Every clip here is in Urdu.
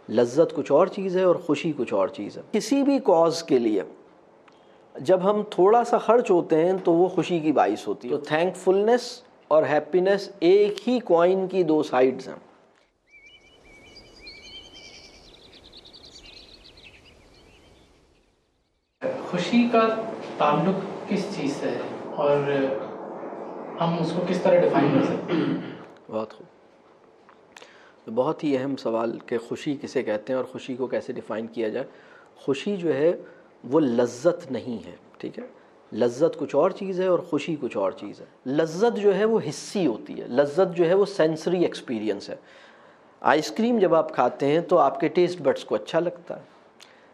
لذت کچھ اور چیز ہے اور خوشی کچھ اور چیز ہے. کسی بھی کاز کے لیے جب ہم تھوڑا سا خرچ ہوتے ہیں تو وہ خوشی کی باعث ہوتی ہے. تو تھینک فلنس اور ہیپینس ایک ہی کوائن کی دو سائڈز ہیں. خوشی کا تعلق کس چیز سے ہے اور ہم اس کو کس طرح ڈیفائن کر سکتے ہیں؟ بہت خوب. بہت ہی اہم سوال کہ خوشی کسے کہتے ہیں اور خوشی کو کیسے ڈیفائن کیا جائے. خوشی جو ہے وہ لذت نہیں ہے, ٹھیک ہے. لذت کچھ اور چیز ہے اور خوشی کچھ اور چیز ہے. لذت جو ہے وہ حسی ہوتی ہے, لذت جو ہے وہ سینسری ایکسپیرینس ہے. آئس کریم جب آپ کھاتے ہیں تو آپ کے ٹیسٹ بڈس کو اچھا لگتا ہے.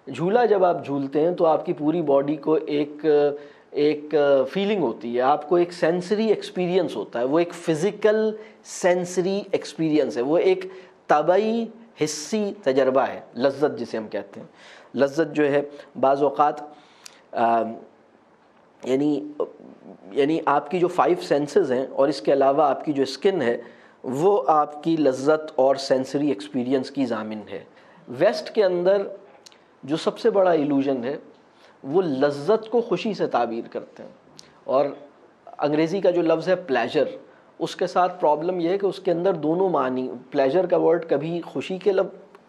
جھولا جب آپ جھولتے ہیں تو آپ کی پوری باڈی کو ایک فیلنگ ہوتی ہے, آپ کو ایک سینسری ایکسپیرینس ہوتا ہے. وہ ایک فزیکل سینسری ایکسپیرینس ہے, وہ ایک طبعی حسی تجربہ ہے لذت جسے ہم کہتے ہیں. لذت جو ہے بعض اوقات یعنی آپ کی جو 5 سینسز ہیں اور اس کے علاوہ آپ کی جو اسکن ہے وہ آپ کی لذت اور سینسری ایکسپیرینس کی ضامن ہے. ویسٹ کے اندر جو سب سے بڑا ایلوژن ہے وہ لذت کو خوشی سے تعبیر کرتے ہیں, اور انگریزی کا جو لفظ ہے پلیجر, اس کے ساتھ پرابلم یہ ہے کہ اس کے اندر دونوں معنی, پلیجر کا ورڈ کبھی خوشی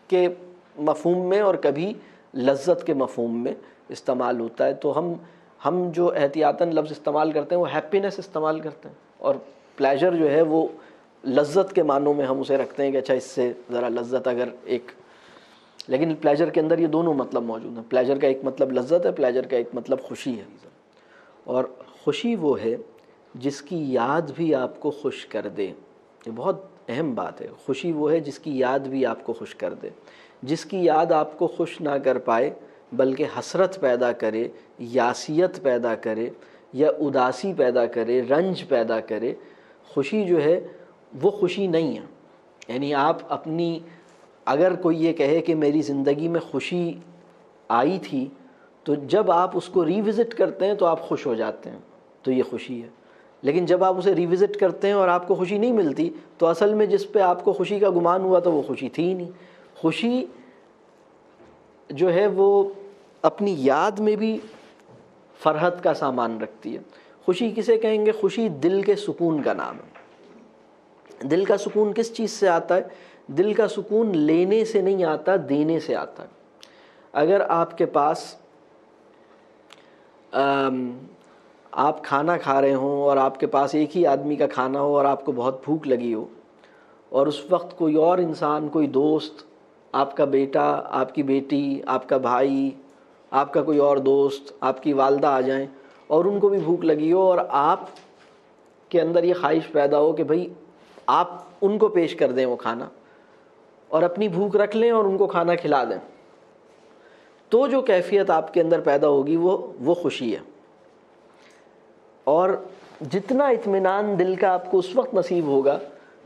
کے مفہوم میں اور کبھی لذت کے مفہوم میں استعمال ہوتا ہے. تو ہم جو احتیاطاً لفظ استعمال کرتے ہیں وہ ہیپینس استعمال کرتے ہیں, اور پلیجر جو ہے وہ لذت کے معنوں میں ہم اسے رکھتے ہیں کہ اچھا اس سے ذرا لذت اگر ایک, لیکن پلیجر کے اندر یہ دونوں مطلب موجود ہیں. پلیجر کا ایک مطلب لذت ہے, پلیجر کا ایک مطلب خوشی ہے. اور خوشی وہ ہے جس کی یاد بھی آپ کو خوش کر دے. یہ بہت اہم بات ہے. خوشی وہ ہے جس کی یاد بھی آپ کو خوش کر دے, جس کی یاد آپ کو خوش نہ کر پائے بلکہ حسرت پیدا کرے, یاسیت پیدا کرے یا اداسی پیدا کرے, رنج پیدا کرے. خوشی جو ہے وہ خوشی نہیں ہے. یعنی آپ اپنی, اگر کوئی یہ کہے کہ میری زندگی میں خوشی آئی تھی, تو جب آپ اس کو ریوزٹ کرتے ہیں تو آپ خوش ہو جاتے ہیں, تو یہ خوشی ہے. لیکن جب آپ اسے ریوزٹ کرتے ہیں اور آپ کو خوشی نہیں ملتی تو اصل میں جس پہ آپ کو خوشی کا گمان ہوا تو وہ خوشی تھی ہی نہیں. خوشی جو ہے وہ اپنی یاد میں بھی فرحت کا سامان رکھتی ہے. خوشی کسے کہیں گے؟ خوشی دل کے سکون کا نام ہے. دل کا سکون کس چیز سے آتا ہے؟ دل کا سکون لینے سے نہیں آتا, دینے سے آتا ہے. اگر آپ کے پاس آپ کھانا کھا رہے ہوں اور آپ کے پاس ایک ہی آدمی کا کھانا ہو اور آپ کو بہت بھوک لگی ہو, اور اس وقت کوئی اور انسان, کوئی دوست, آپ کا بیٹا, آپ کی بیٹی, آپ کا بھائی, آپ کا کوئی اور دوست, آپ کی والدہ آ جائیں اور ان کو بھی بھوک لگی ہو, اور آپ کے اندر یہ خواہش پیدا ہو کہ بھئی آپ ان کو پیش کر دیں وہ کھانا, اور اپنی بھوک رکھ لیں اور ان کو کھانا کھلا دیں, تو جو کیفیت آپ کے اندر پیدا ہوگی وہ خوشی ہے. اور جتنا اطمینان دل کا آپ کو اس وقت نصیب ہوگا,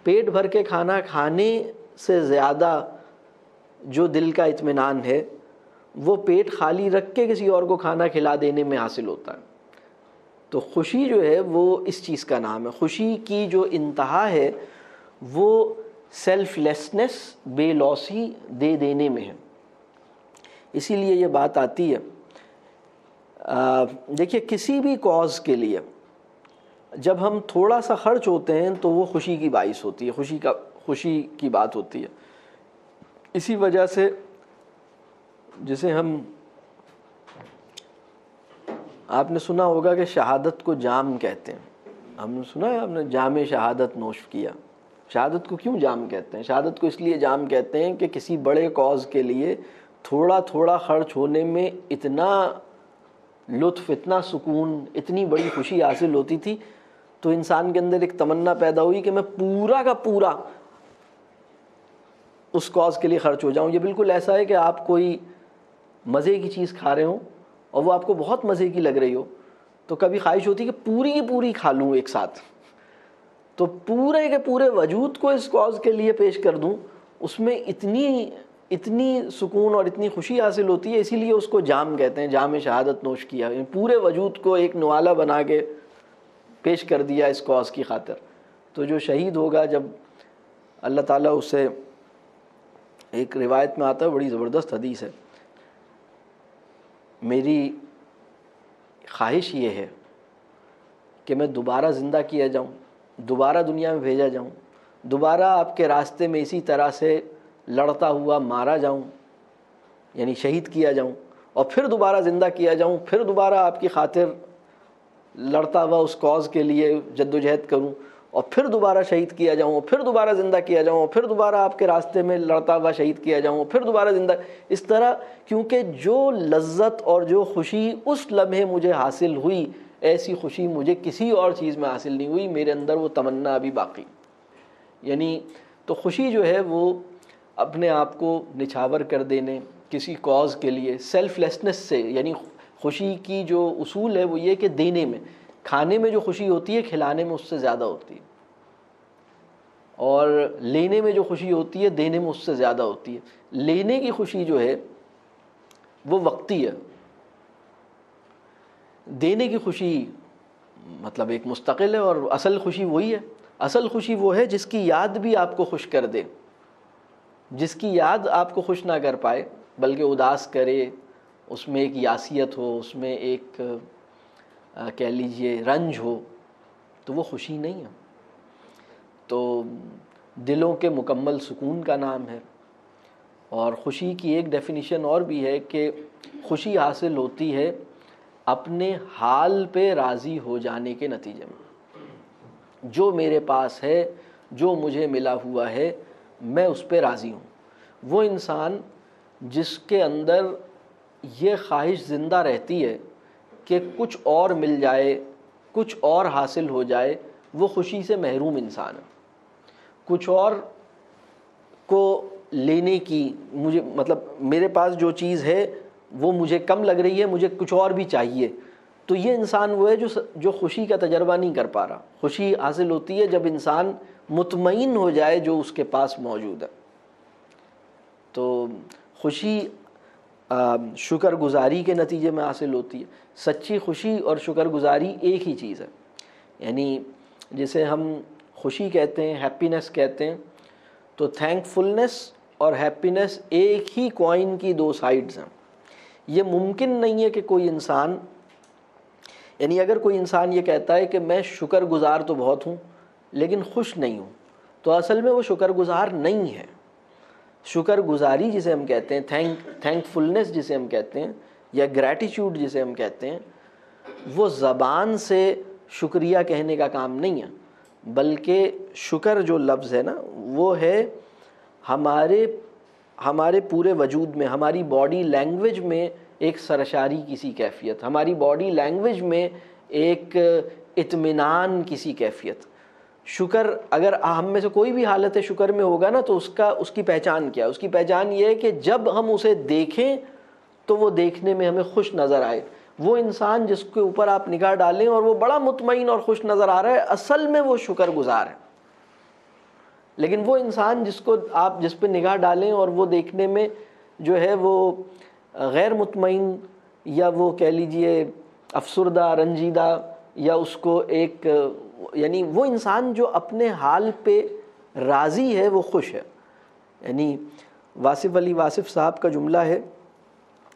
پیٹ بھر کے کھانا کھانے سے زیادہ جو دل کا اطمینان ہے وہ پیٹ خالی رکھ کے کسی اور کو کھانا کھلا دینے میں حاصل ہوتا ہے. تو خوشی جو ہے وہ اس چیز کا نام ہے. خوشی کی جو انتہا ہے وہ سیلف لیسنس, بے لوسی دے دینے میں ہے. اسی لیے یہ بات آتی ہے, دیکھیے کسی بھی کاز کے لیے جب ہم تھوڑا سا خرچ ہوتے ہیں تو وہ خوشی کی باعث ہوتی ہے, خوشی کی بات ہوتی ہے. اسی وجہ سے جسے آپ نے سنا ہوگا کہ شہادت کو جام کہتے ہیں. ہم نے سنا ہے, آپ نے جام شہادت نوش کیا. شہادت کو کیوں جام کہتے ہیں؟ شہادت کو اس لیے جام کہتے ہیں کہ کسی بڑے کاز کے لیے تھوڑا تھوڑا خرچ ہونے میں اتنا لطف, اتنا سکون, اتنی بڑی خوشی حاصل ہوتی تھی, تو انسان کے اندر ایک تمنا پیدا ہوئی کہ میں پورا کا پورا اس کاز کے لیے خرچ ہو جاؤں. یہ بالکل ایسا ہے کہ آپ کوئی مزے کی چیز کھا رہے ہوں اور وہ آپ کو بہت مزے کی لگ رہی ہو, تو کبھی خواہش ہوتی ہے کہ پوری کی پوری کھا لوں ایک ساتھ, تو پورے کے پورے وجود کو اس کاز کے لیے پیش کر دوں. اس میں اتنی سکون اور اتنی خوشی حاصل ہوتی ہے, اسی لیے اس کو جام کہتے ہیں, جام شہادت نوش کیا. پورے وجود کو ایک نوالا بنا کے پیش کر دیا اس کاز کی خاطر. تو جو شہید ہوگا, جب اللہ تعالیٰ اسے ایک روایت میں آتا ہے, بڑی زبردست حدیث ہے, میری خواہش یہ ہے کہ میں دوبارہ زندہ کیا جاؤں, دوبارہ دنیا میں بھیجا جاؤں, دوبارہ آپ کے راستے میں اسی طرح سے لڑتا ہوا مارا جاؤں, یعنی شہید کیا جاؤں, اور پھر دوبارہ زندہ کیا جاؤں, پھر دوبارہ آپ کی خاطر لڑتا ہوا اس کاز کے لیے جدوجہد کروں, اور پھر دوبارہ شہید کیا جاؤں, اور پھر دوبارہ زندہ کیا جاؤں, اور پھر دوبارہ آپ کے راستے میں لڑتا ہوا شہید کیا جاؤں, پھر دوبارہ زندہ, اس طرح. کیونکہ جو لذت اور جو خوشی اس لمحے مجھے حاصل ہوئی, ایسی خوشی مجھے کسی اور چیز میں حاصل نہیں ہوئی, میرے اندر وہ تمنا ابھی باقی. یعنی تو خوشی جو ہے وہ اپنے آپ کو نچھاور کر دینے کسی کاز کے لیے, سیلف لیسنس سے, یعنی خوشی کی جو اصول ہے وہ یہ کہ دینے میں, کھانے میں جو خوشی ہوتی ہے کھلانے میں اس سے زیادہ ہوتی ہے, اور لینے میں جو خوشی ہوتی ہے دینے میں اس سے زیادہ ہوتی ہے. لینے کی خوشی جو ہے وہ وقتی ہے, دینے کی خوشی مطلب ایک مستقل ہے, اور اصل خوشی وہی ہے. اصل خوشی وہ ہے جس کی یاد بھی آپ کو خوش کر دے, جس کی یاد آپ کو خوش نہ کر پائے بلکہ اداس کرے, اس میں ایک یاسیت ہو, اس میں ایک کہہ لیجئے رنج ہو, تو وہ خوشی نہیں ہے. تو دلوں کے مکمل سکون کا نام ہے. اور خوشی کی ایک ڈیفینیشن اور بھی ہے کہ خوشی حاصل ہوتی ہے اپنے حال پہ راضی ہو جانے کے نتیجے میں. جو میرے پاس ہے, جو مجھے ملا ہوا ہے, میں اس پہ راضی ہوں. وہ انسان جس کے اندر یہ خواہش زندہ رہتی ہے کہ کچھ اور مل جائے, کچھ اور حاصل ہو جائے, وہ خوشی سے محروم انسان ہے. کچھ اور کو لینے کی, مجھے مطلب میرے پاس جو چیز ہے وہ مجھے کم لگ رہی ہے, مجھے کچھ اور بھی چاہیے, تو یہ انسان وہ ہے جو خوشی کا تجربہ نہیں کر پا رہا. خوشی حاصل ہوتی ہے جب انسان مطمئن ہو جائے جو اس کے پاس موجود ہے. تو خوشی شکر گزاری کے نتیجے میں حاصل ہوتی ہے. سچی خوشی اور شکر گزاری ایک ہی چیز ہے. یعنی جسے ہم خوشی کہتے ہیں, ہیپینس کہتے ہیں, تو تھینک فلنس اور ہیپینس ایک ہی کوائن کی دو سائیڈز ہیں. یہ ممکن نہیں ہے کہ کوئی انسان, یعنی اگر کوئی انسان یہ کہتا ہے کہ میں شکر گزار تو بہت ہوں لیکن خوش نہیں ہوں, تو اصل میں وہ شکر گزار نہیں ہے. شکر گزاری جسے ہم کہتے ہیں, تھینک فلنس جسے ہم کہتے ہیں, یا گریٹیٹیوڈ جسے ہم کہتے ہیں, وہ زبان سے شکریہ کہنے کا کام نہیں ہے, بلکہ شکر جو لفظ ہے نا, وہ ہے ہمارے پورے وجود میں, ہماری باڈی لینگویج میں ایک سرشاری کسی کیفیت, ہماری باڈی لینگویج میں ایک اطمینان کسی کیفیت. شکر اگر ہم میں سے کوئی بھی حالت شکر میں ہوگا نا, تو اس کی پہچان کیا ہے؟ اس کی پہچان یہ ہے کہ جب ہم اسے دیکھیں تو وہ دیکھنے میں ہمیں خوش نظر آئے. وہ انسان جس کے اوپر آپ نگاہ ڈالیں اور وہ بڑا مطمئن اور خوش نظر آ رہا ہے, اصل میں وہ شکر گزار ہے. لیکن وہ انسان جس پہ نگاہ ڈالیں اور وہ دیکھنے میں جو ہے وہ غیر مطمئن, یا وہ کہہ لیجئے افسردہ, رنجیدہ, یا اس کو ایک, یعنی وہ انسان جو اپنے حال پہ راضی ہے وہ خوش ہے. یعنی واصف علی واصف صاحب کا جملہ ہے,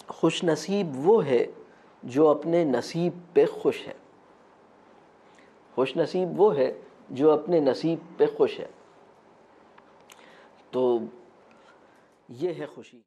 خوش نصیب وہ ہے جو اپنے نصیب پہ خوش ہے. خوش نصیب وہ ہے جو اپنے نصیب پہ خوش ہے. تو یہ ہے خوشی.